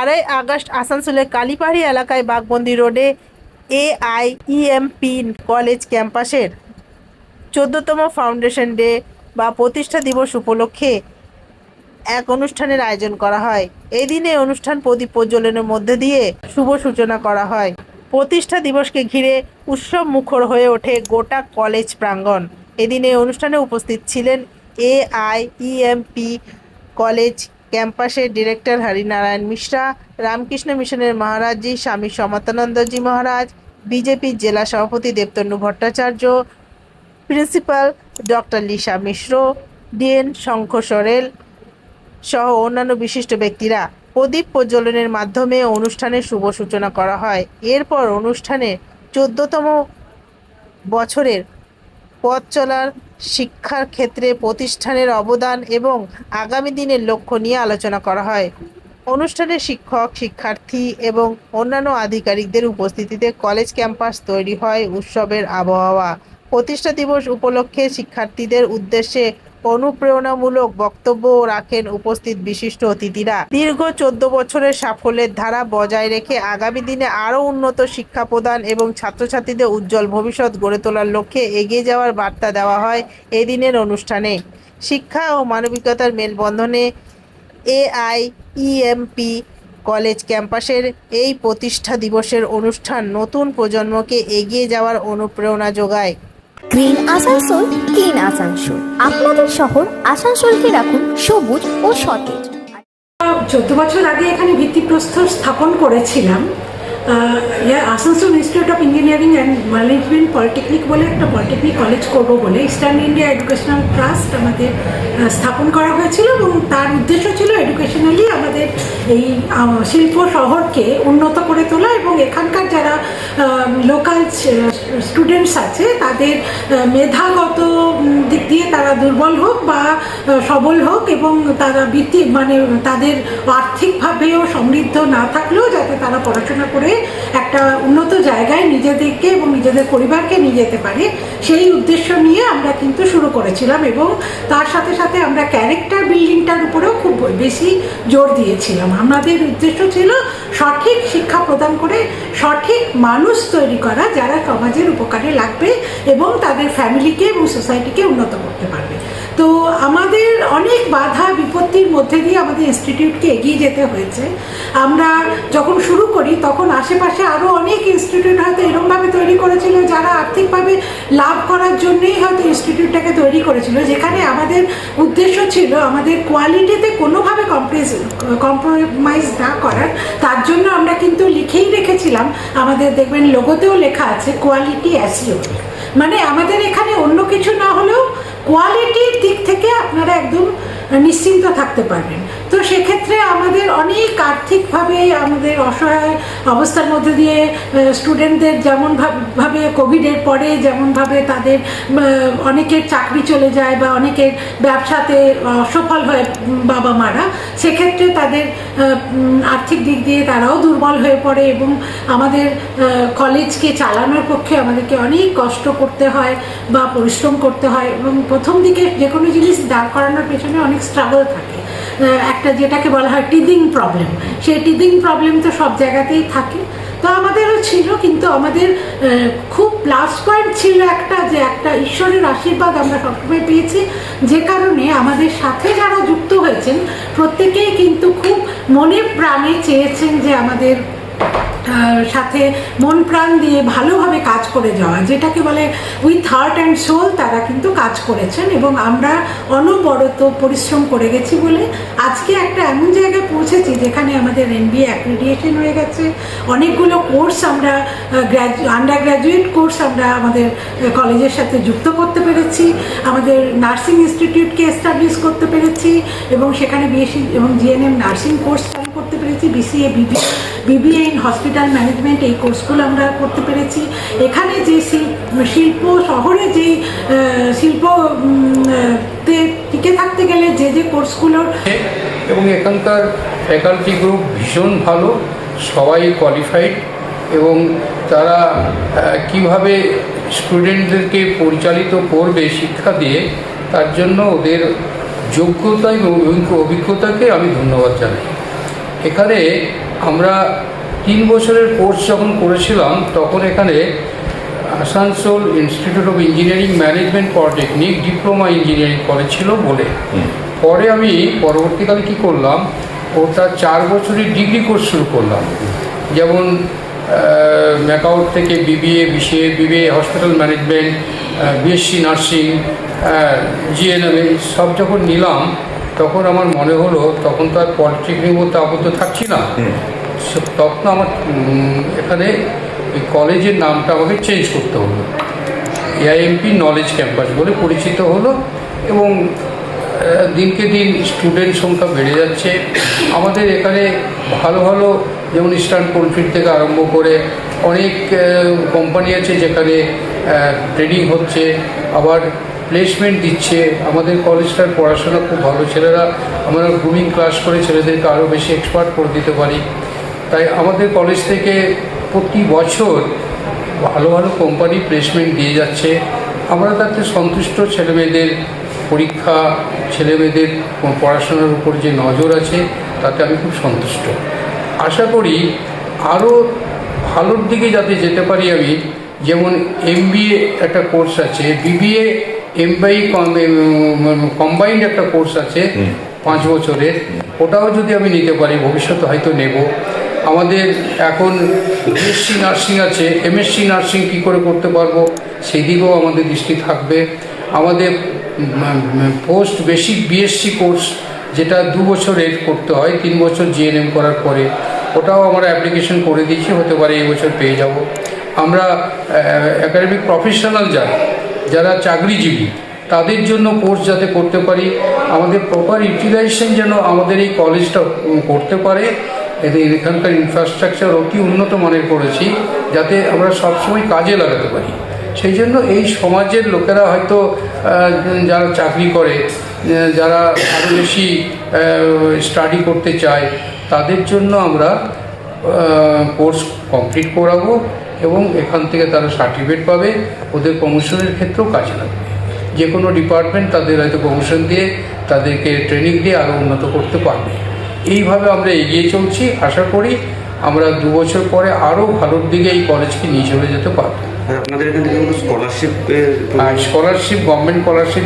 August আসানসোলের কালীপাহাড়ি এলাকায় বাঘবন্দি রোডে AIEMP কলেজ ক্যাম্পাসের 14তম ফাউন্ডেশন ডে বা প্রতিষ্ঠা দিবস উপলক্ষে এক অনুষ্ঠানের আয়োজন করা হয়। এই দিনে অনুষ্ঠান প্রদীপ প্রজ্বলনের মধ্যে দিয়ে শুভ সূচনা করা হয়। প্রতিষ্ঠা দিবসকে ঘিরে উৎসব মুখর হয়ে ওঠে গোটা কলেজ প্রাঙ্গণ। এদিনে অনুষ্ঠানে উপস্থিত ছিলেন AIEMP কলেজ ক্যাম্পাসের ডিরেক্টর হরিনারায়ণ মিশ্রা, রামকৃষ্ণ মিশনের মহারাজজি স্বামী সমতানন্দজি মহারাজ, বিজেপির জেলা সভাপতি Debtanu Bhattacharya, principal doctor Lisa Mishra, DN Shankha সরেল সহ অন্যান্য বিশিষ্ট ব্যক্তিরা প্রদীপ প্রজ্বলনের মাধ্যমে অনুষ্ঠানের শুভ সূচনা করা হয়। এরপর অনুষ্ঠানে 14তম বছরের পথ চলার শিক্ষার ক্ষেত্রে প্রতিষ্ঠানের অবদান এবং আগামী দিনের লক্ষ্য নিয়ে আলোচনা করা হয়। অনুষ্ঠানে শিক্ষক, শিক্ষার্থী এবং অন্যান্য আধিকারিকদের উপস্থিতিতে কলেজ ক্যাম্পাস তৈরি হয় উৎসবের আবহাওয়া। প্রতিষ্ঠা দিবস উপলক্ষে শিক্ষার্থীদের উদ্দেশ্যে অনুপ্রেরণামূলক বক্তব্য রাখেন উপস্থিত বিশিষ্ট অতিথিরা। দীর্ঘ 14 বছরের সাফল্যের ধারা বজায় রেখে আগামী দিনে আরও উন্নত শিক্ষা প্রদান এবং ছাত্রছাত্রীদের উজ্জ্বল ভবিষ্যৎ গড়ে তোলার লক্ষ্যে এগিয়ে যাওয়ার বার্তা দেওয়া হয় এই দিনের অনুষ্ঠানে। শিক্ষা ও মানবিকতার মেলবন্ধনে AIEMP কলেজ ক্যাম্পাসের এই প্রতিষ্ঠা দিবসের অনুষ্ঠান নতুন প্রজন্মকে এগিয়ে যাওয়ার অনুপ্রেরণা যোগায়। Green Asansol, clean Asansol. আপনাদের শহর আসানসোলকে রাখুন সবুজ ও সতেজ। 14 বছর আগে এখানে ভিত্তিপ্রস্তর স্থাপন করেছিলাম। Asansol institute of engineering and management polytechnic বলে একটা পলিটেকনিক কলেজ করবো বলে ইস্টার্ন ইন্ডিয়া এডুকেশনাল ট্রাস্ট আমাদের স্থাপন করা হয়েছিল এবং তার উদ্দেশ্য ছিল এডুকেশনালি আমাদের এই শিল্প শহরকে উন্নত করে তোলা এবং এখানকার যারা লোকাল স্টুডেন্টস আছে তাদের মেধাগত দিক দিয়ে তারা দুর্বল হোক বা সবল হোক এবং তারা তাদের আর্থিকভাবেও সমৃদ্ধ না থাকলেও যাতে তারা পড়াশোনা করে একটা উন্নত জায়গায় নিজেদেরকে এবং নিজেদের পরিবারকে নিয়ে যেতে পারে, সেই উদ্দেশ্য নিয়ে আমরা কিন্তু শুরু করেছিলাম এবং তার সাথে সাথে আমরা ক্যারেক্টার বিল্ডিংটার উপরেও খুব বেশি জোর দিয়েছিলাম। আমাদের উদ্দেশ্য ছিল সঠিক শিক্ষা প্রদান করে সঠিক মানুষ তৈরি করা যারা সমাজের উপকারে লাগবে এবং তাদের ফ্যামিলিকে এবং সোসাইটিকে উন্নত করতে পারবে। তো আমাদের অনেক বাধা বিপত্তির মধ্যে দিয়ে আমাদের ইনস্টিটিউটকে এগিয়ে যেতে হয়েছে। আমরা যখন শুরু করি তখন আশেপাশে আরও অনেক ইনস্টিটিউট হয়তো এরকমভাবে তৈরি করেছিল যারা আর্থিকভাবে লাভ করার জন্যই হয়তো ইনস্টিটিউটটাকে তৈরি করেছিল, যেখানে আমাদের উদ্দেশ্য ছিল আমাদের কোয়ালিটিতে কোনোভাবে কম্প্রোমাইজ না করার। তার জন্য আমরা কিন্তু লিখেই রেখেছিলাম, আমাদের দেখবেন লোগোতেও লেখা আছে কোয়ালিটি অ্যাসিওর, মানে আমাদের এখানে অন্য কিছু না হলেও কোয়ালিটির দিক থেকে আপনারা একদম নিশ্চিন্ত থাকতে পারবেন। তো সেক্ষেত্রে আমাদের অনেক আর্থিকভাবে আমাদের অসহায় অবস্থার মধ্যে দিয়ে স্টুডেন্টদের যেমনভাবে কোভিডের পরে যেমনভাবে তাদের অনেকের চাকরি চলে যায় বা অনেকের ব্যবসাতে অসফল হয় বাবা মারা, সেক্ষেত্রে তাদের আর্থিক দিক দিয়ে তারাও দুর্বল হয়ে পড়ে এবং আমাদের কলেজকে চালানোর পক্ষে আমাদেরকে অনেক কষ্ট করতে হয় বা পরিশ্রম করতে হয় এবং প্রথম দিকে যে কোনো জিনিস দাঁড় করানোর পেছনে অনেক স্ট্রাগল থাকে। একটা যেটাকে বলা হয় টিদিং প্রবলেম, সেই টিদিং প্রবলেম তো সব জায়গাতেই থাকে। তো আমাদেরও ছিল, কিন্তু আমাদের খুব প্লাস পয়েন্ট ছিল একটা, যে একটা ঈশ্বরের আশীর্বাদ আমরা সবসময় পেয়েছি, যে কারণে আমাদের সাথে যারা যুক্ত হয়েছেন প্রত্যেকেই কিন্তু খুব মনে প্রাণে চেয়েছেন যে আমাদের সাথে মন প্রাণ দিয়ে ভালোভাবে কাজ করে যাওয়া, যেটাকে বলে উইথ হার্ট অ্যান্ড সোল, তারা কিন্তু কাজ করেছেন এবং আমরা অনবরত পরিশ্রম করে গেছি বলে আজকে একটা এমন জায়গায় পৌঁছেছি যেখানে আমাদের MBA অ্যাক্রিডিয়েশন হয়ে গেছে। অনেকগুলো কোর্স আমরা আন্ডার গ্র্যাজুয়েট কোর্স আমরা আমাদের কলেজের সাথে যুক্ত করতে পেরেছি, আমাদের নার্সিং ইনস্টিটিউটকে এস্টাবলিশ করতে পেরেছি এবং সেখানে BSc এবং GNM নার্সিং কোর্স চালু করতে পেরেছি, BCA BBA in hospital management, এই কোর্সগুলো আমরা করতে পেরেছি। এখানে যে শিল্প শহরে যে শিল্পতে টিকে থাকতে গেলে যে কোর্সগুলোর এবং এখানকার ফ্যাকাল্টি গ্রুপ ভীষণ ভালো, সবাই কোয়ালিফাইড এবং তারা কিভাবে স্টুডেন্টদেরকে পরিচালিত করবে শিক্ষা দিয়ে, তার জন্য ওদের যোগ্যতা এবং অভিজ্ঞতাকে আমি ধন্যবাদ জানাই। এখানে আমরা 3 বছরের কোর্স যখন করেছিলাম তখন এখানে Asansol institute of engineering management polytechnic diploma engineering college ছিল বলে, পরে আমি পরবর্তীকালে কী করলাম, ওটা 4 বছরের ডিগ্রি কোর্স শুরু করলাম। যেমন ম্যাকাউট থেকে BBA, BBA hospital management, BSc nursing, GNM সব যখন নিলাম তখন আমার মনে হলো, তখন তো আর পলিটেকনিক মধ্যে আবদ্ধ থাকছি না, তখন আমার এখানে এই কলেজের নামটা আমাকে চেঞ্জ করতে হলো, এআইএমপি নলেজ ক্যাম্পাস বলে পরিচিত হলো। এবং দিনকে দিন স্টুডেন্ট সংখ্যা বেড়ে যাচ্ছে। আমাদের এখানে ভালো ভালো, যেমন ইস্টার্ন কোলফিল্ড থেকে আরম্ভ করে অনেক কোম্পানি আছে যেখানে ট্রেনিং হচ্ছে, আবার প্লেসমেন্ট দিচ্ছে। আমাদের কলেজটার পড়াশোনা খুব ভালো, ছেলেরা আমরা গ্রুমিং ক্লাস করে ছেলেদেরকে আরও বেশি এক্সপার্ট করে দিতে পারি। তাই আমাদের কলেজ থেকে প্রতি বছর ভালো ভালো কোম্পানি প্লেসমেন্ট দিয়ে যাচ্ছে। আমরা তাতে সন্তুষ্ট। ছেলেমেয়েদের পরীক্ষা, ছেলেমেয়েদের পড়াশোনার উপর যে নজর আছে তাতে আমি খুব সন্তুষ্ট। আশা করি আরও ভালোর দিকে যাতে যেতে পারি আমি। যেমন এমবিএ একটা কোর্স আছে, বিবিএ এমবিএ কম্বাইন্ড একটা কোর্স আছে 5 বছরের, ওটাও যদি আমি নিতে পারি ভবিষ্যতে হয়তো নেব। আমাদের এখন বিএসসি নার্সিং আছে, এমএসসি নার্সিং কী করে করতে পারবো সেই দিকেও আমাদের দৃষ্টি থাকবে। আমাদের পোস্ট বেসিক বিএসসি কোর্স যেটা 2 বছরের করতে হয়, 3 বছর জিএনএম করার পরে, ওটাও আমরা অ্যাপ্লিকেশন করে দিয়েছি, হতে পারে এই বছর পেয়ে যাব। আমরা একাডেমিক প্রফেশনাল যারা চাকরিজীবী তাদের জন্য কোর্স যাতে করতে পারি, আমাদের প্রপার ইউটিলাইজেশন যেন আমাদের এই কলেজটা করতে পারে। এখানকার ইনফ্রাস্ট্রাকচার অতি উন্নত মানের করেছি যাতে আমরা সবসময় কাজে লাগাতে পারি। সেই জন্য এই সমাজের লোকেরা হয়তো যারা চাকরি করে, যারা আরও বেশি স্টাডি করতে চায়, তাদের জন্য আমরা কোর্স কমপ্লিট করাবো এবং এখান থেকে তারা সার্টিফিকেট পাবে, ওদের প্রমোশনের ক্ষেত্রেও কাজে লাগবে। যে কোনো ডিপার্টমেন্ট তাদের হয়তো প্রমোশন দিয়ে তাদেরকে ট্রেনিং দিয়ে আরও উন্নত করতে পারবে। এইভাবে আমরা এগিয়ে চলছি। আশা করি আমরা 2 বছর পরে আরও ভালোর দিকে এই কলেজকে নিয়ে চলে যেতে পারবো। আপনাদের এখান থেকে স্কলারশিপ, গভর্নমেন্ট স্কলারশিপ